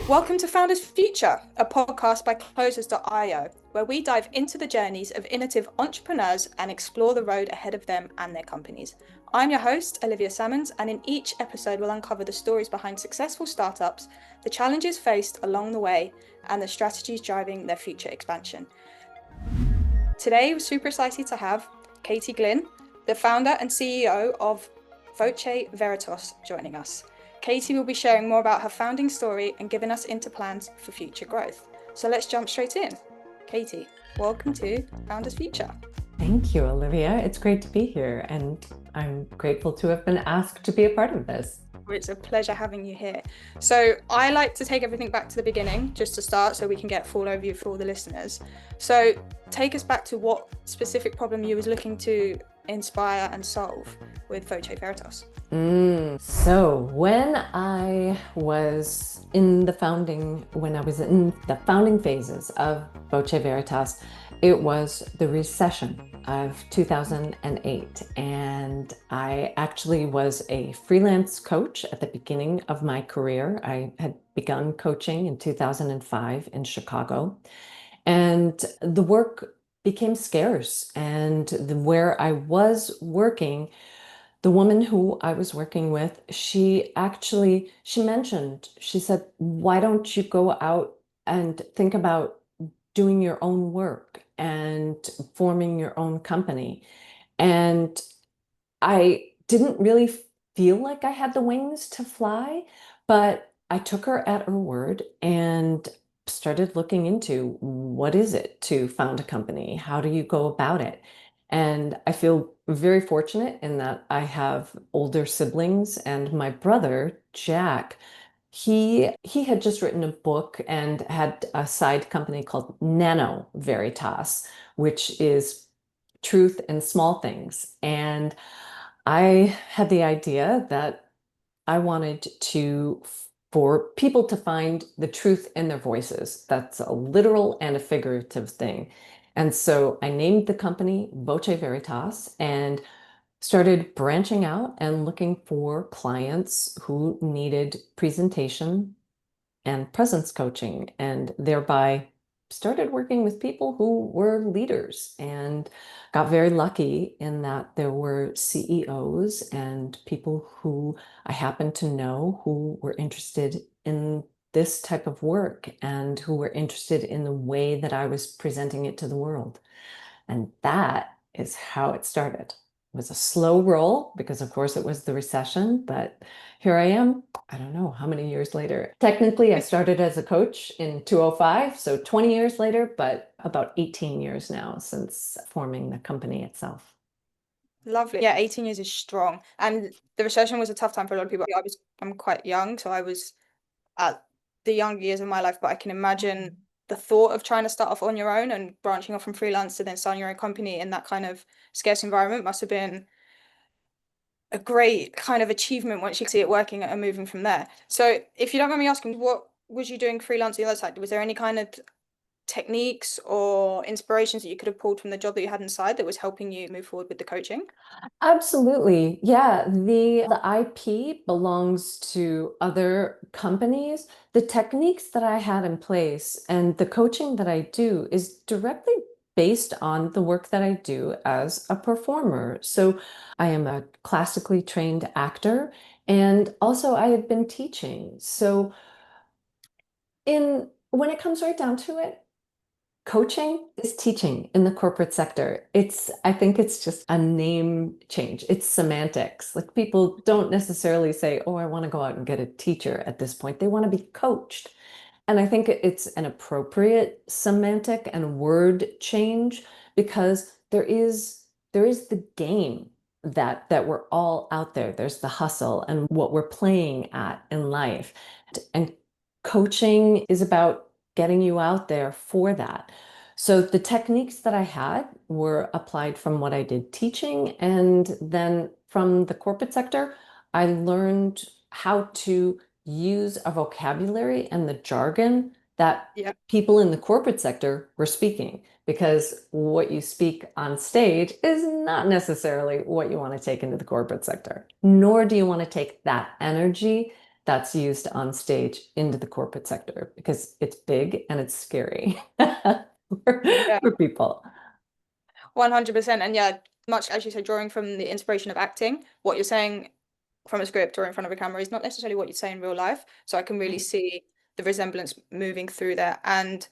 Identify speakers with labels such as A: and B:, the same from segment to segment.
A: Welcome to Founders Future, a podcast by Closers.io, where we dive into the journeys of innovative entrepreneurs and explore the road ahead of them and their companies. I'm your host, Olivia Sammons, and in each episode, we'll uncover the stories behind successful startups, the challenges faced along the way, and the strategies driving their future expansion. Today, we're super excited to have Katie Glynn, the founder and CEO of Voche Veritas, joining us. Katie will be sharing more about her founding story and giving us into plans for future growth. So let's jump straight in. Katie, welcome to Founders Future.
B: Thank you, Olivia. It's great to be here, and I'm grateful to have been asked to be a part of this.
A: It's a pleasure having you here. So I like to take everything back to the beginning, just to start, so we can get a full overview for all the listeners. So take us back to what specific problem you was looking to inspire and solve with Voche Veritas.
B: So when I was in the founding phases of Voche Veritas, it was the recession of 2008. And I actually was a freelance coach at the beginning of my career. I had begun coaching in 2005 in Chicago. And the work became scarce. And where I was working, the woman who I was working with, she said, why don't you go out and think about doing your own work and forming your own company? And I didn't really feel like I had the wings to fly, but I took her at her word and started looking into what is it to found a company? How do you go about it? And I feel very fortunate in that I have older siblings, and my brother, Jack, he had just written a book and had a side company called Nano Veritas, which is truth in small things. And I had the idea that I wanted for people to find the truth in their voices. That's a literal and a figurative thing. And so I named the company Voche Veritas and started branching out and looking for clients who needed presentation and presence coaching, and thereby started working with people who were leaders, and got very lucky in that there were CEOs and people who I happened to know who were interested in this type of work and who were interested in the way that I was presenting it to the world. And that is how it started. It was a slow roll because, of course, it was the recession, but here I am, I don't know how many years later. Technically, I started as a coach in 2005, so 20 years later, but about 18 years now since forming the company itself.
A: Lovely. Yeah, 18 years is strong. And the recession was a tough time for a lot of people. I'm quite young, so I was at the young years of my life, but I can imagine the thought of trying to start off on your own and branching off from freelance to then starting your own company in that kind of scarce environment must have been a great kind of achievement once you see it working and moving from there. So if you don't mind me asking, what was you doing freelance on the other side? Was there any kind of techniques or inspirations that you could have pulled from the job that you had inside that was helping you move forward with the coaching?
B: Absolutely. Yeah, the IP belongs to other companies. The techniques that I had in place and the coaching that I do is directly based on the work that I do as a performer. So I am a classically trained actor, and also I have been teaching. So when it comes right down to it, coaching is teaching in the corporate sector. I think it's just a name change. It's semantics. Like, people don't necessarily say, oh, I want to go out and get a teacher at this point. They want to be coached. And I think it's an appropriate semantic and word change because there is the game that we're all out there. There's the hustle and what we're playing at in life. And coaching is about getting you out there for that. So the techniques that I had were applied from what I did teaching, and then from the corporate sector, I learned how to use a vocabulary and the jargon that people in the corporate sector were speaking, because what you speak on stage is not necessarily what you want to take into the corporate sector, nor do you want to take that energy that's used on stage into the corporate sector because it's big and it's scary for,
A: Yeah.
B: for people.
A: 100%. And yeah, much as you said, drawing from the inspiration of acting, what you're saying from a script or in front of a camera is not necessarily what you'd say in real life. So I can really
B: Right.
A: see the resemblance moving through there. And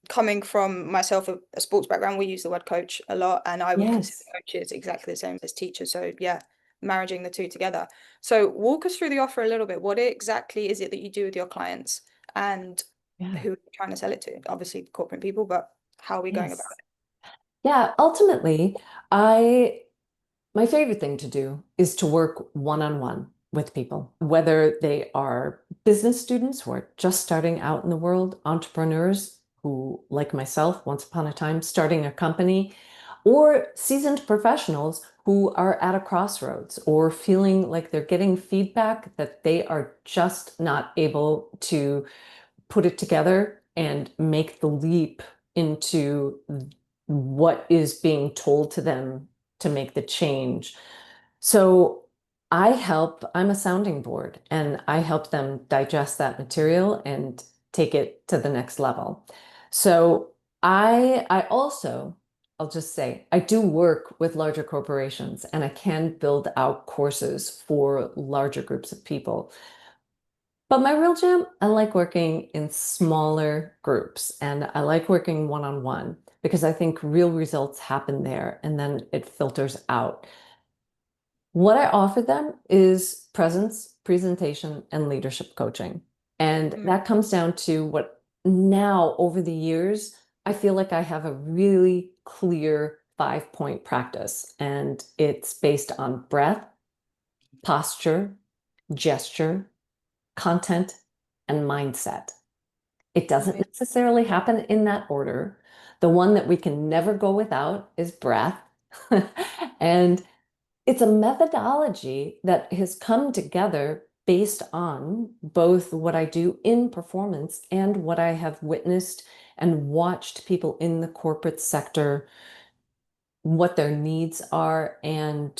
A: coming from myself, a sports background, we use the word coach a lot, and I would consider
B: Yes.
A: coaches exactly the same as teachers. So yeah, marrying the two together. So walk us through the offer a little bit. What exactly is it that you do with your clients, and
B: Yeah.
A: who are you trying to sell it to? Obviously, corporate people, but how are we going about
B: Yes. Yeah. Ultimately, I my favorite thing to do is to work one-on-one with people, whether they are business students who are just starting out in the world, entrepreneurs who, like myself, once upon a time, starting a company, or seasoned professionals who are at a crossroads or feeling like they're getting feedback that they are just not able to put it together and make the leap into what is being told to them to make the change. So I'm a sounding board and I help them digest that material and take it to the next level. So I also, I'll just say, I do work with larger corporations and I can build out courses for larger groups of people. But my real jam, I like working in smaller groups and I like working one-on-one because I think real results happen there and then it filters out. What I offer them is presence, presentation, and leadership coaching. And
A: it?
B: that comes down to what now over the years, I feel like I have a really clear 5-point practice. And it's based on breath, posture, gesture, content, and mindset. It doesn't
A: Amazing.
B: necessarily happen in that order. The one that we can never go without is breath. And it's a methodology that has come together based on both what I do in performance and what I have witnessed and watched people in the corporate sector, what their needs are, and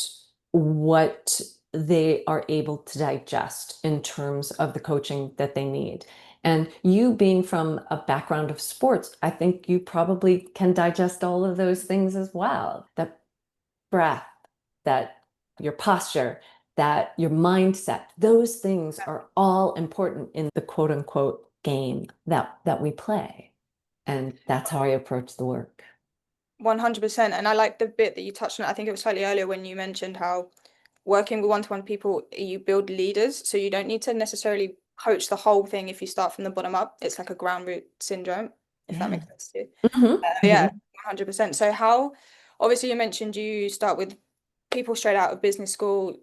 B: what they are able to digest in terms of the coaching that they need. And you being from a background of sports, I think you probably can digest all of those things as well. That breath, that your posture, that your mindset, those things are all important in the quote unquote game that we play. And that's how I approach the work.
A: 100%. And I like the bit that you touched on. I think it was slightly earlier when you mentioned how working with one-to-one people, you build leaders. So you don't need to necessarily coach the whole thing if you start from the bottom up. It's like a ground root syndrome, if that
B: Yeah.
A: makes sense to you. Yeah,
B: Mhm.
A: 100%. So how, obviously you mentioned you start with people straight out of business school,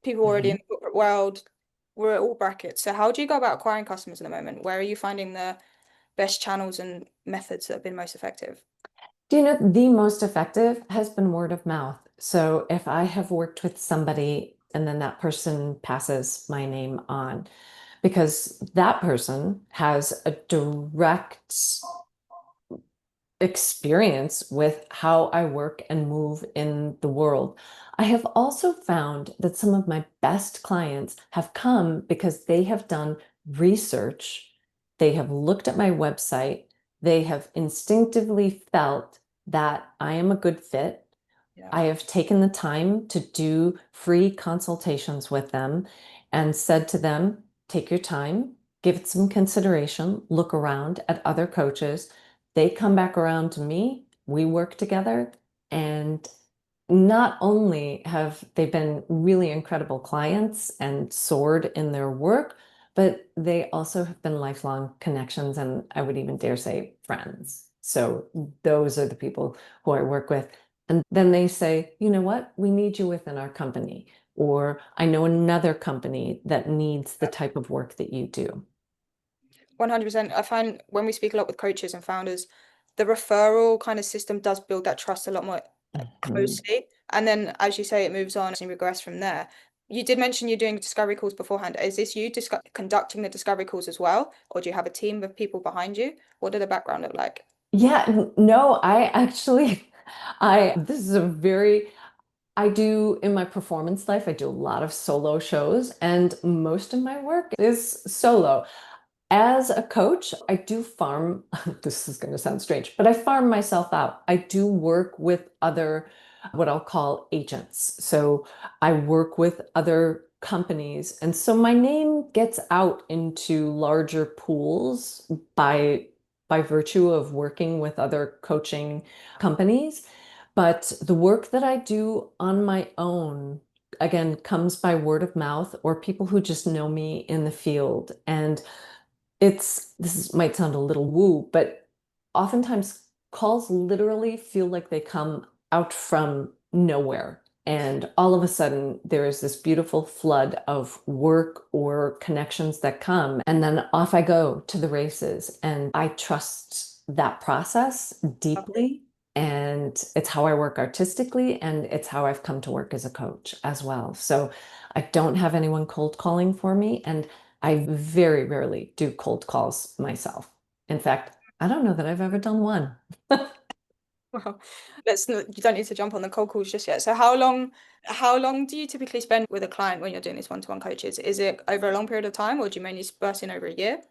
A: people already in
B: Mhm.
A: the corporate world, we're at all brackets. So how do you go about acquiring customers at the moment? Where are you finding the best channels and methods that have been most effective?
B: Do you know the most effective has been word of mouth? So if I have worked with somebody and then that person passes my name on, because that person has a direct experience with how I work and move in the world. I have also found that some of my best clients have come because they have done research, they have looked at my website, they have instinctively felt that I am a good fit.
A: Yeah.
B: I have taken the time to do free consultations with them and said to them, take your time, give it some consideration, look around at other coaches. They come back around to me, we work together, and not only have they been really incredible clients and soared in their work, but they also have been lifelong connections and I would even dare say friends. So those are the people who I work with. And then they say, you know what, we need you within our company. Or I know another company that needs the type of work that you do.
A: 100%. I find when we speak a lot with coaches and founders, the referral kind of system does build that trust a lot more
B: Mhm.
A: closely. And then, as you say, it moves on and you regress from there. You did mention you're doing discovery calls beforehand. Is this you conducting the discovery calls as well? Or do you have a team of people behind you? What did the background look like?
B: Yeah, no, I actually, this is a very I do in my performance life, I do a lot of solo shows, and most of my work is solo. As a coach, I do farm, this is going to sound strange, but I farm myself out. I do work with other, what I'll call agents. So I work with other companies. And so my name gets out into larger pools by virtue of working with other coaching companies. But the work that I do on my own, again, comes by word of mouth or people who just know me in the field. And might sound a little woo, but oftentimes calls literally feel like they come out from nowhere. And all of a sudden, there is this beautiful flood of work or connections that come. And then off I go to the races. And I trust that process deeply. And it's how I work artistically. And it's how I've come to work as a coach as well. So I don't have anyone cold calling for me. And I very rarely do cold calls myself. In fact, I don't know that I've ever done one.
A: Well, you don't need to jump on the cold calls just yet. So how long do you typically spend with a client when you're doing these one-to-one coaches? Is it over a long period of time, or do you mainly burst in over a year?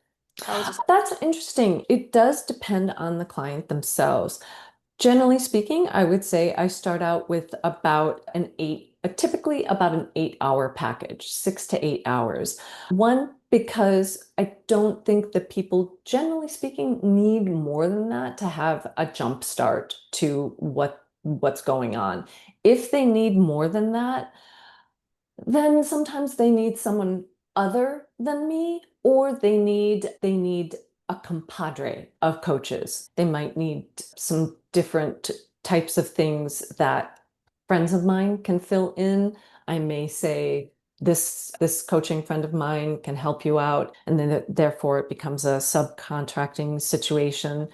A: How is it?
B: That's interesting. It does depend on the client themselves. Generally speaking, I would say I start out with typically about an 8 hour package, 6 to 8 hours. One, because I don't think that people, generally speaking, need more than that to have a jump start to what's going on. If they need more than that, then sometimes they need someone other than me, or they need a compadre of coaches. They might need some different types of things that friends of mine can fill in. I may say, this coaching friend of mine can help you out, and then therefore it becomes a subcontracting situation.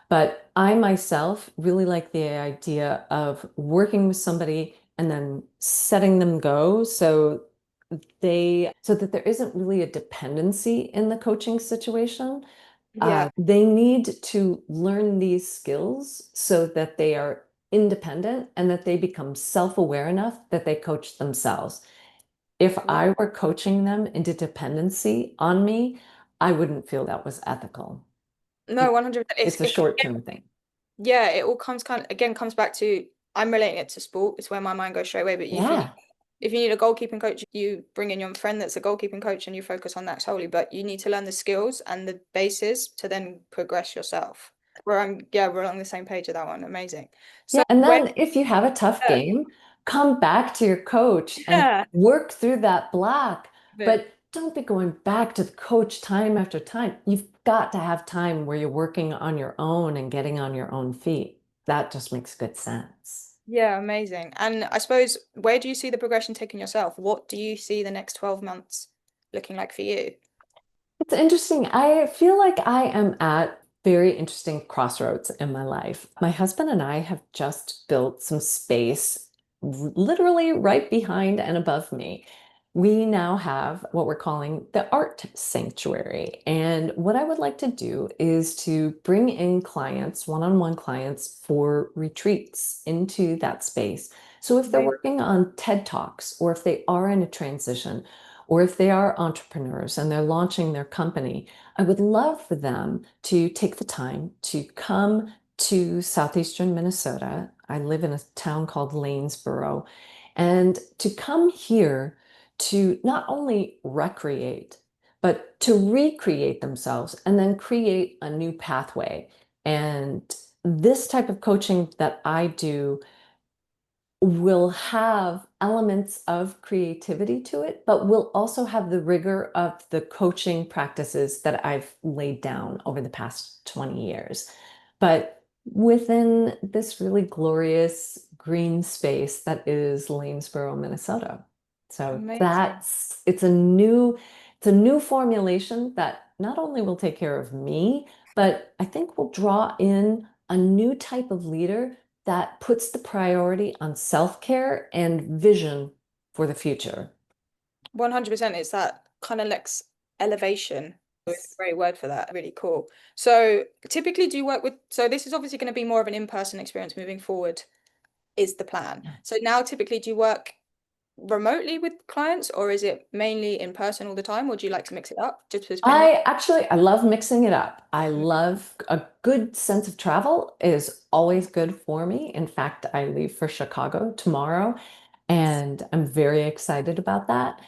B: But I myself really like the idea of working with somebody and then setting them go so that there isn't really a dependency in the coaching situation.
A: Yeah.
B: They need to learn these skills so that they are independent and that they become self-aware enough that they coach themselves. If
A: Wow.
B: I were coaching them into dependency on me, I wouldn't feel that was ethical.
A: No, 100%.
B: It's a short-term thing.
A: Yeah, it all comes back to, I'm relating it to sport. It's where my mind goes straight away. But
B: Yeah.
A: if you need a goalkeeping coach, you bring in your friend that's a goalkeeping coach and you focus on that solely. But you need to learn the skills and the bases to then progress yourself. We're on the same page with that one. Amazing.
B: Yeah.
A: So
B: And then if you have a tough
A: yeah,
B: game, come back to your coach and
A: yeah,
B: work through that block.
A: but
B: But don't be going back to the coach time after time. You've got to have time where you're working on your own and getting on your own feet. That just makes good sense.
A: yeah, amazing. And I suppose, where do you see the progression taking yourself? What do you see the next 12 months looking like for you?
B: It's interesting. I feel like I am at very interesting crossroads in my life. My husband and I have just built some space literally right behind and above me. We now have what we're calling the art sanctuary. And what I would like to do is to bring in clients, one-on-one clients for retreats into that space. So if they're
A: Amazing.
B: working on TED Talks, or if they are in a transition, or if they are entrepreneurs and they're launching their company, I would love for them to take the time to come to southeastern Minnesota. I live in a town called Lanesboro, and to come here to not only recreate, but to recreate themselves and then create a new pathway. And this type of coaching that I do will have elements of creativity to it, but will also have the rigor of the coaching practices that I've laid down over the past 20 years. But within this really glorious green space that is Lanesboro, Minnesota. So
A: Amazing.
B: it's a new formulation that not only will take care of me, but I think will draw in a new type of leader that puts the priority on self-care and vision for the future.
A: 100%. It's that kind of Lex elevation. It's a great word for that. Really cool. So typically, do you work with, so this is obviously going to be more of an in-person experience moving forward. is the plan. So now typically do you work remotely with clients, or is it mainly in person all the time, or do you like to mix it up?
B: I love mixing it up. I love a good sense of travel is always good for me. In fact, I leave for Chicago tomorrow, and I'm very excited about that.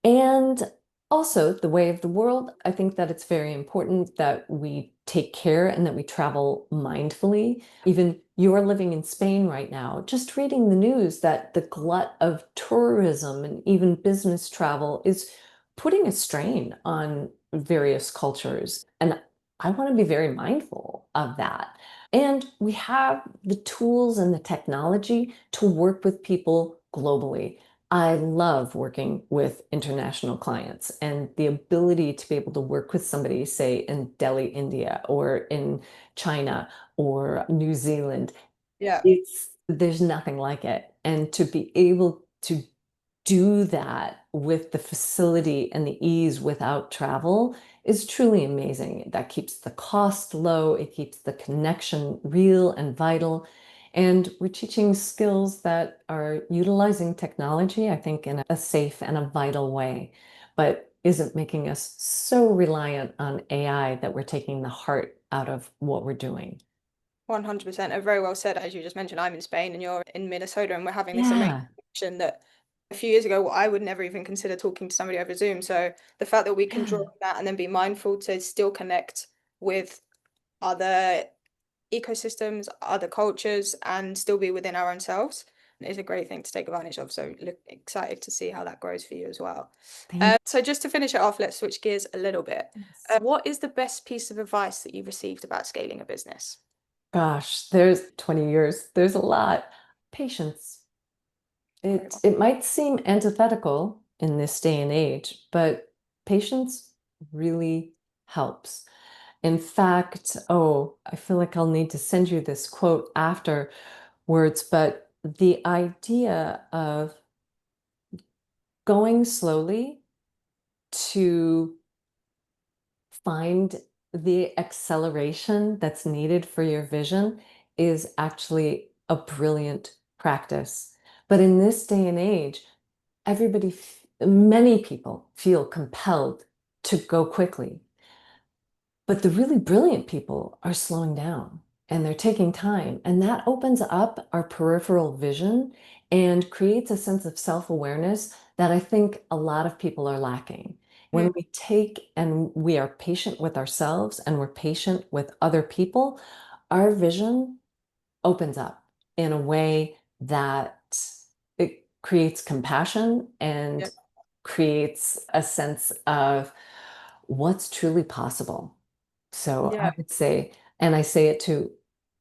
B: And also, the way of the world, I think that it's very important that we take care and that we travel mindfully. Even you're living in Spain right now, just reading the news that the glut of tourism and even business travel is putting a strain on various cultures. And I want to be very mindful of that. And we have the tools and the technology to work with people globally. I love working with international clients, and the ability to be able to work with somebody, say, in Delhi, India, or in China or New Zealand.
A: Yeah.
B: There's nothing like it. And to be able to do that with the facility and the ease without travel is truly amazing. That keeps the cost low, it keeps the connection real and vital. And we're teaching skills that are utilizing technology, I think, in a safe and a vital way, but isn't making us so reliant on AI that we're taking the heart out of what we're doing.
A: 100%. Very well said. As you just mentioned, I'm in Spain and you're in Minnesota, and we're having this amazing
B: Yeah,
A: connection that a few years ago I would never even consider talking to somebody over Zoom. So the fact that we can draw
B: yeah.
A: on that and then be mindful to still connect with other ecosystems, other cultures, and still be within our own selves is a great thing to take advantage of. So look excited to see how that grows for you as well.
B: Thank
A: So just to finish it off, let's switch gears a little bit.
B: you.
A: What is the best piece of advice that you've received about scaling a business?
B: Gosh, there's 20 years. There's a lot. Patience.
A: Very
B: It might seem antithetical in this day and age, but patience really helps. In fact, oh, I feel like I'll need to send you this quote afterwards, but the idea of going slowly to find the acceleration that's needed for your vision is actually a brilliant practice. But in this day and age, many people feel compelled to go quickly. But the really brilliant people are slowing down and they're taking time. And that opens up our peripheral vision and creates a sense of self-awareness that I think a lot of people are lacking. When
A: much.
B: we take and we are patient with ourselves and we're patient with other people, our vision opens up in a way that it creates compassion and
A: Yeah.
B: creates a sense of what's truly possible. So I
A: Yeah.
B: would say, and I say it to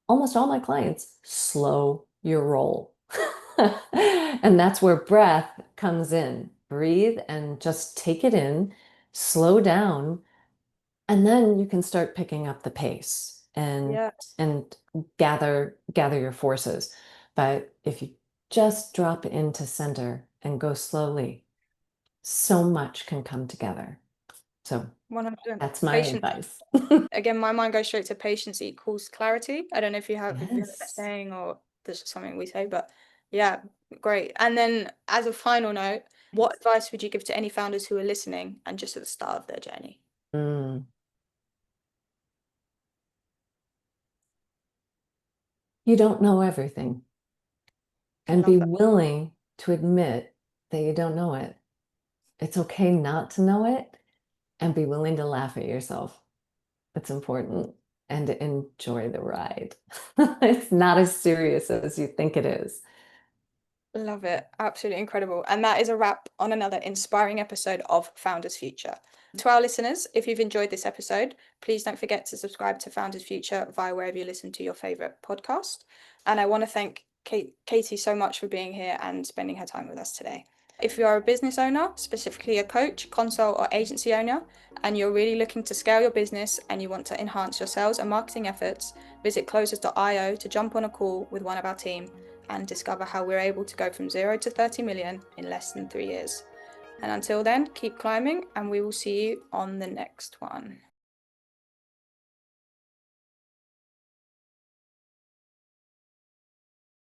B: almost all my clients, slow your roll. And that's where breath comes in. Breathe and just take it in, slow down, and then you can start picking up the pace
A: Yeah.
B: and gather your forces. But if you just drop into center and go slowly, so much can come together. So
A: 100%.
B: that's my
A: Patience.
B: advice.
A: Again, my mind goes straight to patience equals clarity. I don't know if you heard that
B: Yes.
A: saying or this is something we say, but yeah, great. And then as a final note, what advice would you give to any founders who are listening and just at the start of their journey?
B: Mm. You don't know everything,
A: I
B: and
A: love
B: be
A: that.
B: willing to admit that you don't know it. It's okay not to know it, and be willing to laugh at yourself. It's important, and to enjoy the ride. It's not as serious as you think it is.
A: Love it. Absolutely incredible. And that is a wrap on another inspiring episode of Founders Future. To our listeners, if you've enjoyed this episode, please don't forget to subscribe to Founders Future via wherever you listen to your favorite podcast. And I want to thank Katie so much for being here and spending her time with us today. If you are a business owner, specifically a coach, consult, or agency owner, and you're really looking to scale your business and you want to enhance your sales and marketing efforts, visit closers.io to jump on a call with one of our team and discover how we're able to go from 0 to 30 million in less than 3 years. And until then, keep climbing, and we will see you on the next one.